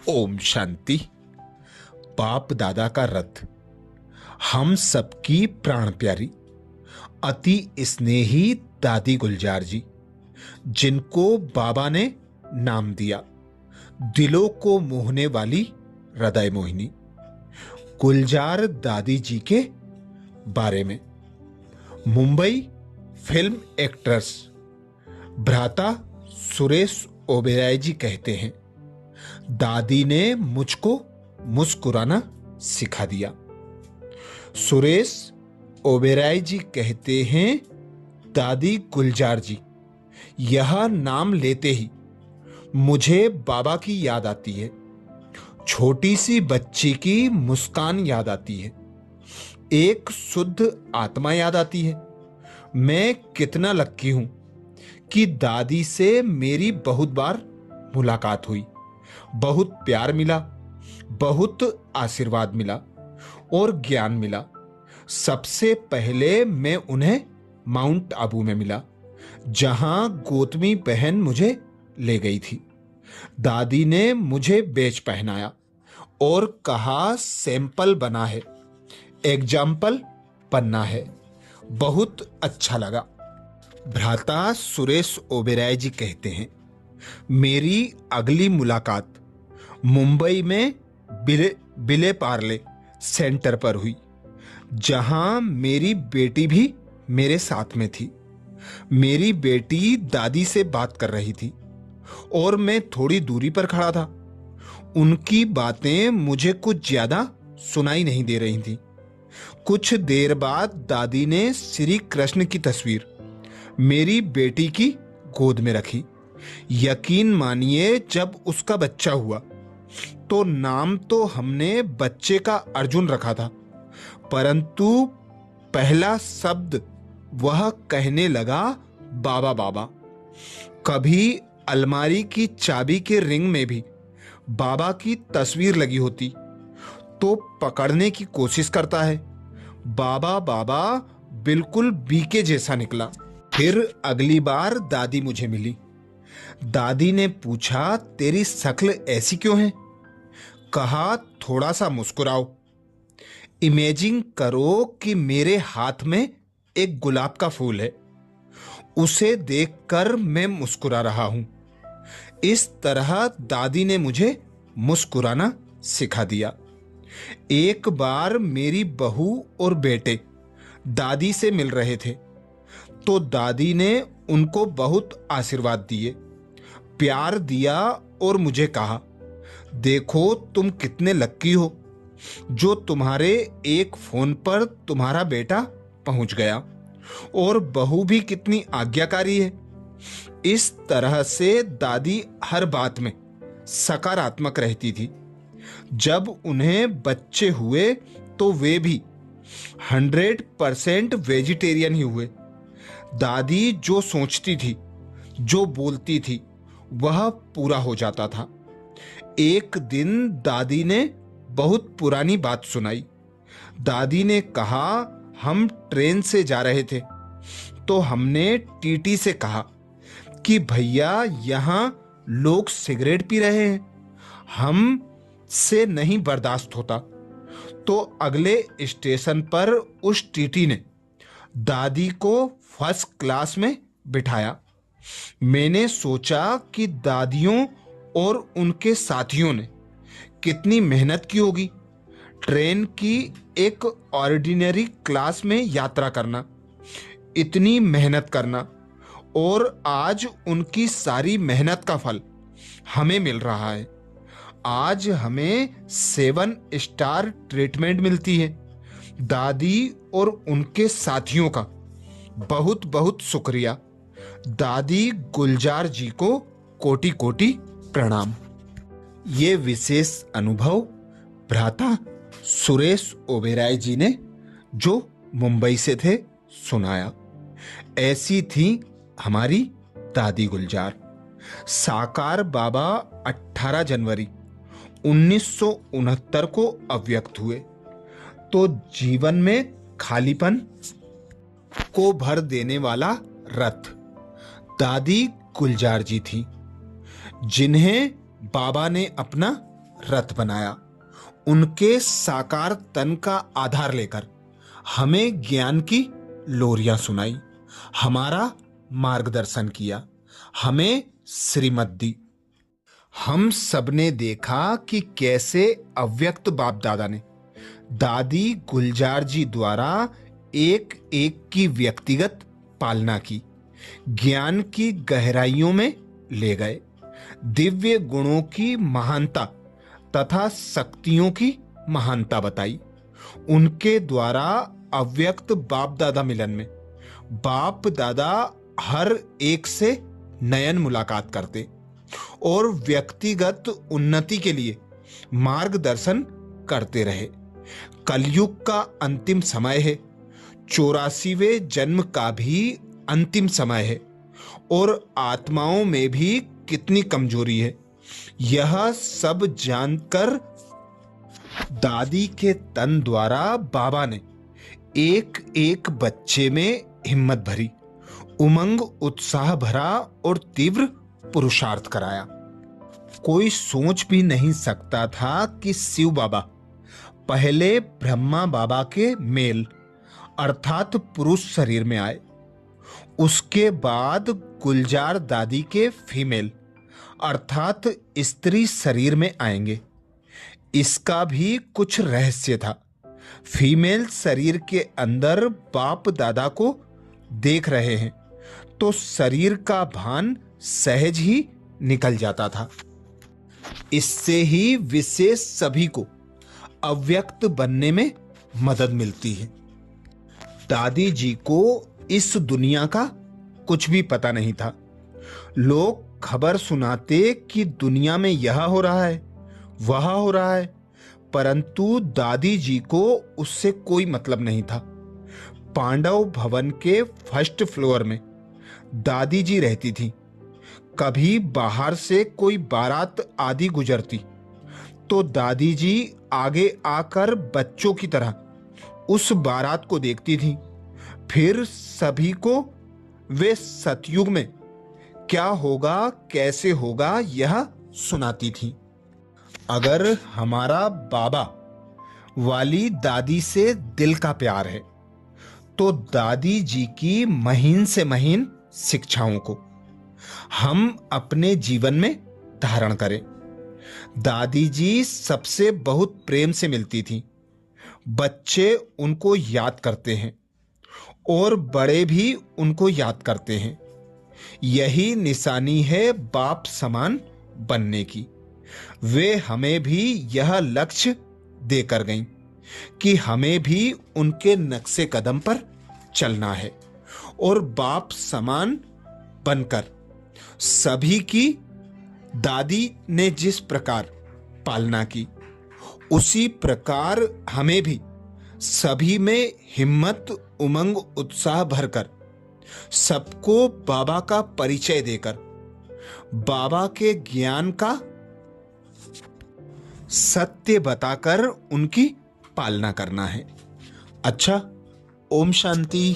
ओम शांति। बाप दादा का रथ, हम सबकी प्राण प्यारी अति स्नेही दादी गुलजार जी, जिनको बाबा ने नाम दिया दिलों को मोहने वाली हृदय मोहिनी। गुलजार दादी जी के बारे में मुंबई फिल्म एक्ट्रेस भ्राता सुरेश ओबेरॉय जी कहते हैं, दादी ने मुझको मुस्कुराना सिखा दिया। सुरेश ओबेरॉय जी कहते हैं, दादी गुलजार जी, यह नाम लेते ही मुझे बाबा की याद आती है। छोटी सी बच्ची की मुस्कान याद आती है, एक शुद्ध आत्मा याद आती है। मैं कितना लक्की हूं कि दादी से मेरी बहुत बार मुलाकात हुई, बहुत प्यार मिला, बहुत आशीर्वाद मिला और ज्ञान मिला। सबसे पहले मैं उन्हें माउंट आबू में मिला, जहां गौतमी बहन मुझे ले गई थी। दादी ने मुझे बैज पहनाया और कहा, सैंपल बना है, एग्जाम्पल बनना है। बहुत अच्छा लगा। भ्राता सुरेश ओबेरॉय जी कहते हैं, मेरी अगली मुलाकात मुंबई में बिले पार्ले सेंटर पर हुई, जहां मेरी बेटी भी मेरे साथ में थी। मेरी बेटी दादी से बात कर रही थी और मैं थोड़ी दूरी पर खड़ा था। उनकी बातें मुझे कुछ ज्यादा सुनाई नहीं दे रही थी। कुछ देर बाद दादी ने श्री कृष्ण की तस्वीर मेरी बेटी की गोद में रखी। यकीन मानिए, जब उसका बच्चा हुआ तो नाम तो हमने बच्चे का अर्जुन रखा था, परंतु पहला शब्द वह कहने लगा, बाबा बाबा। कभी अलमारी की चाबी के रिंग में भी बाबा की तस्वीर लगी होती तो पकड़ने की कोशिश करता है। बाबा बाबा बिल्कुल बीके जैसा निकला। फिर अगली बार दादी मुझे मिली। दादी ने पूछा, तेरी शक्ल ऐसी क्यों है? कहा, थोड़ा सा मुस्कुराओ। इमेजिन करो कि मेरे हाथ में एक गुलाब का फूल है, उसे देखकर मैं मुस्कुरा रहा हूं। इस तरह दादी ने मुझे मुस्कुराना सिखा दिया। एक बार मेरी बहू और बेटे दादी से मिल रहे थे तो दादी ने उनको बहुत आशीर्वाद दिए, प्यार दिया और मुझे कहा, देखो तुम कितने लक्की हो जो तुम्हारे एक फोन पर तुम्हारा बेटा पहुंच गया, और बहू भी कितनी आज्ञाकारी है। इस तरह से दादी हर बात में सकारात्मक रहती थी। जब उन्हें बच्चे हुए तो वे भी 100% वेजिटेरियन ही हुए। दादी जो सोचती थी, जो बोलती थी, वह पूरा हो जाता था। एक दिन दादी ने बहुत पुरानी बात सुनाई। दादी ने कहा, हम ट्रेन से जा रहे थे तो हमने टीटी से कहा कि भैया यहां लोग सिगरेट पी रहे हैं, हम से नहीं बर्दाश्त होता। तो अगले स्टेशन पर उस टीटी ने दादी को फर्स्ट क्लास में बिठाया। मैंने सोचा कि दादियों और उनके साथियों ने कितनी मेहनत की होगी, ट्रेन की एक ऑर्डिनरी क्लास में यात्रा करना, इतनी मेहनत करना, और आज उनकी सारी मेहनत का फल हमें मिल रहा है। आज हमें 7 स्टार ट्रीटमेंट मिलती है। दादी और उनके साथियों का बहुत बहुत शुक्रिया। दादी गुलजार जी को कोटि कोटि प्रणाम। ये विशेष अनुभव भ्राता सुरेश ओबेरॉय जी ने, जो मुंबई से थे, सुनाया। ऐसी थी हमारी दादी गुलजार। साकार बाबा 18 जनवरी 1969 को अव्यक्त हुए तो जीवन में खालीपन को भर देने वाला रथ दादी गुलजार जी थी, जिन्हें बाबा ने अपना रथ बनाया। उनके साकार तन का आधार लेकर हमें ज्ञान की लोरियां सुनाई, हमारा मार्गदर्शन किया, हमें श्रीमत दी। हम सबने देखा कि कैसे अव्यक्त बाप दादा ने दादी गुलजार जी द्वारा एक एक की व्यक्तिगत पालना की, ज्ञान की गहराइयों में ले गए, दिव्य गुणों की महानता तथा शक्तियों की महानता बताई। उनके द्वारा अव्यक्त बाप दादा मिलन में बाप दादा हर एक से नयन मुलाकात करते और व्यक्तिगत उन्नति के लिए मार्गदर्शन करते रहे। कलयुग का अंतिम समय है, 84वें जन्म का भी अंतिम समय है और आत्माओं में भी कितनी कमजोरी है, यह सब जानकर दादी के तन द्वारा बाबा ने एक एक बच्चे में हिम्मत भरी, उमंग उत्साह भरा और तीव्र पुरुषार्थ कराया। कोई सोच भी नहीं सकता था कि शिव बाबा पहले ब्रह्मा बाबा के मेल अर्थात पुरुष शरीर में आए, उसके बाद गुलजार दादी के फीमेल अर्थात स्त्री शरीर में आएंगे। इसका भी कुछ रहस्य था। फीमेल शरीर के अंदर बाप दादा को देख रहे हैं तो शरीर का भान सहज ही निकल जाता था। इससे ही विशेष सभी को अव्यक्त बनने में मदद मिलती है। दादी जी को इस दुनिया का कुछ भी पता नहीं था। लोग खबर सुनाते कि दुनिया में यह हो रहा है, वह हो रहा है, परंतु दादी जी को उससे कोई मतलब नहीं था। पांडव भवन के फर्स्ट फ्लोर में दादी जी रहती थी। कभी बाहर से कोई बारात आदि गुजरती तो दादी जी आगे आकर बच्चों की तरह उस बारात को देखती थी, फिर सभी को वे सतयुग में क्या होगा, कैसे होगा, यह सुनाती थी। अगर हमारा बाबा वाली दादी से दिल का प्यार है तो दादी जी की महीन से महीन शिक्षाओं को हम अपने जीवन में धारण करें। दादी जी सबसे बहुत प्रेम से मिलती थी। बच्चे उनको याद करते हैं और बड़े भी उनको याद करते हैं। यही निशानी है बाप समान बनने की। वे हमें भी यह लक्ष्य देकर गईं कि हमें भी उनके नक्शे कदम पर चलना है और बाप समान बनकर सभी की दादी ने जिस प्रकार पालना की उसी प्रकार हमें भी सभी में हिम्मत, उमंग, उत्साह भरकर सबको बाबा का परिचय देकर बाबा के ज्ञान का सत्य बताकर उनकी पालना करना है। अच्छा, ओम शांति।